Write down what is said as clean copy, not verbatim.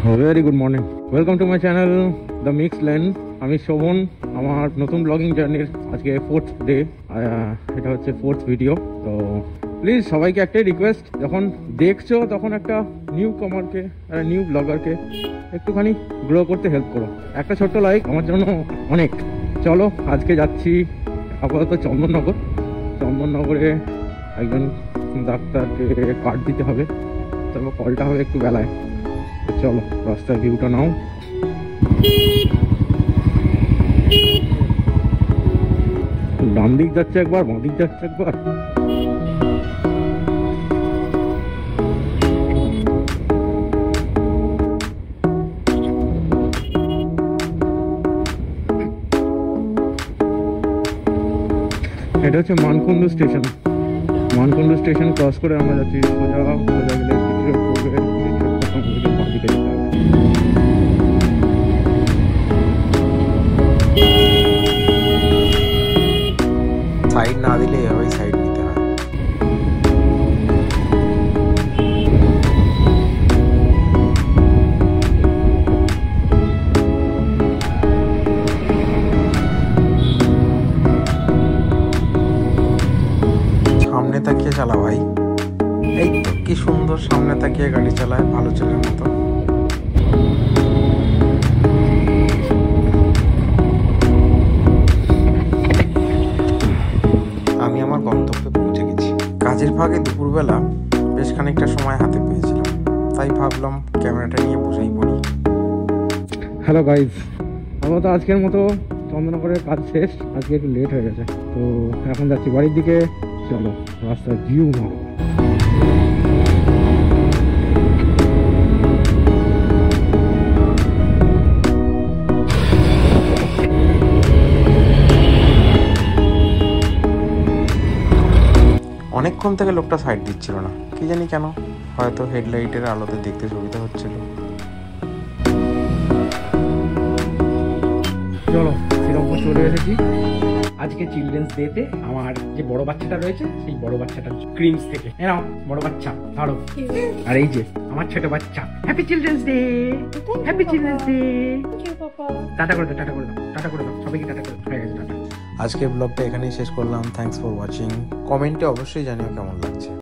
Very good morning, welcome to my channel the mix lane. আমি শোভন, আমার নতুন blogging জার্নির আজকে 4th ডে, এটা হচ্ছে 4th ভিডিও। তো প্লিজ সবাইকে একটাই রিকোয়েস্ট, যখন দেখছো তখন একটা নিউ কমারকে, একটা নিউ ব্লগারকে একটুখানি গ্রো করতে হেল্প করো। একটা ছোট্ট লাইক আমার জন্য অনেক। চলো আজকে যাচ্ছি আপাতত চন্দননগরে একজন ডাক্তারকে কার্ড দিতে হবে, তারপর কলটা হবে একটু বেলায়। চলো রাস্তার ভিউটা নাও। ডান দিক যাচ্ছে একবার, বাঁ দিক যাচ্ছে একবার। এটা হচ্ছে Mankundu station. Mankundu station cross করে আমরা যাচ্ছি সোজা গেলে সাইড না দিলে এভাবেই সাইড নিতে হয়। সামনে তাকিয়ে চালা ভাই, এই তো কি সুন্দর সামনে তাকিয়ে গাড়ি চালায় ভালো ছেলের মতো। আমি আমার গন্তব্যে পৌঁছে গেছি। কাজের ফাঁকে দুপুরবেলা বেশ খানিকটা সময় হাতে পেয়েছিলাম, তাই ভাবলাম ক্যামেরাটা নিয়ে বসেই পড়ি। হ্যালো গাইজ, আমরা তো আজকের মতো চন্দননগরের কাজ শেষ, আজকে একটু লেট হয়ে গেছে, তো এখন যাচ্ছি বাড়ির দিকে। চলো রাস্তার ভিউ নাও। অনেকক্ষণ থেকে লোকটা সাইড দিচ্ছিল না, কি জানি কেন, হয়তো হেডলাইটের আলোতে দেখতে সুবিধা হচ্ছিল। চলো শ্রীরামপুর চলে এসেছি। আজকে চিলড্রেন্স ডেতে আমার যে বড় বাচ্চাটা রয়েছে সেই বড় বাচ্চাটার ক্রিমস থেকে এনাও বড় বাচ্চা ধরো, আর এই যে আমার ছোট বাচ্চা। Happy children's day, happy children's day. Tata করে দাও, টাটা করে দাও, টাটা করে দাও সবাইকে, টাটা করে হয়ে গেছে টাটা। আজকের ব্লগটা এখানেই শেষ করলাম। Thanks for watching. কমেন্টে অবশ্যই জানিও কেমন লাগছে।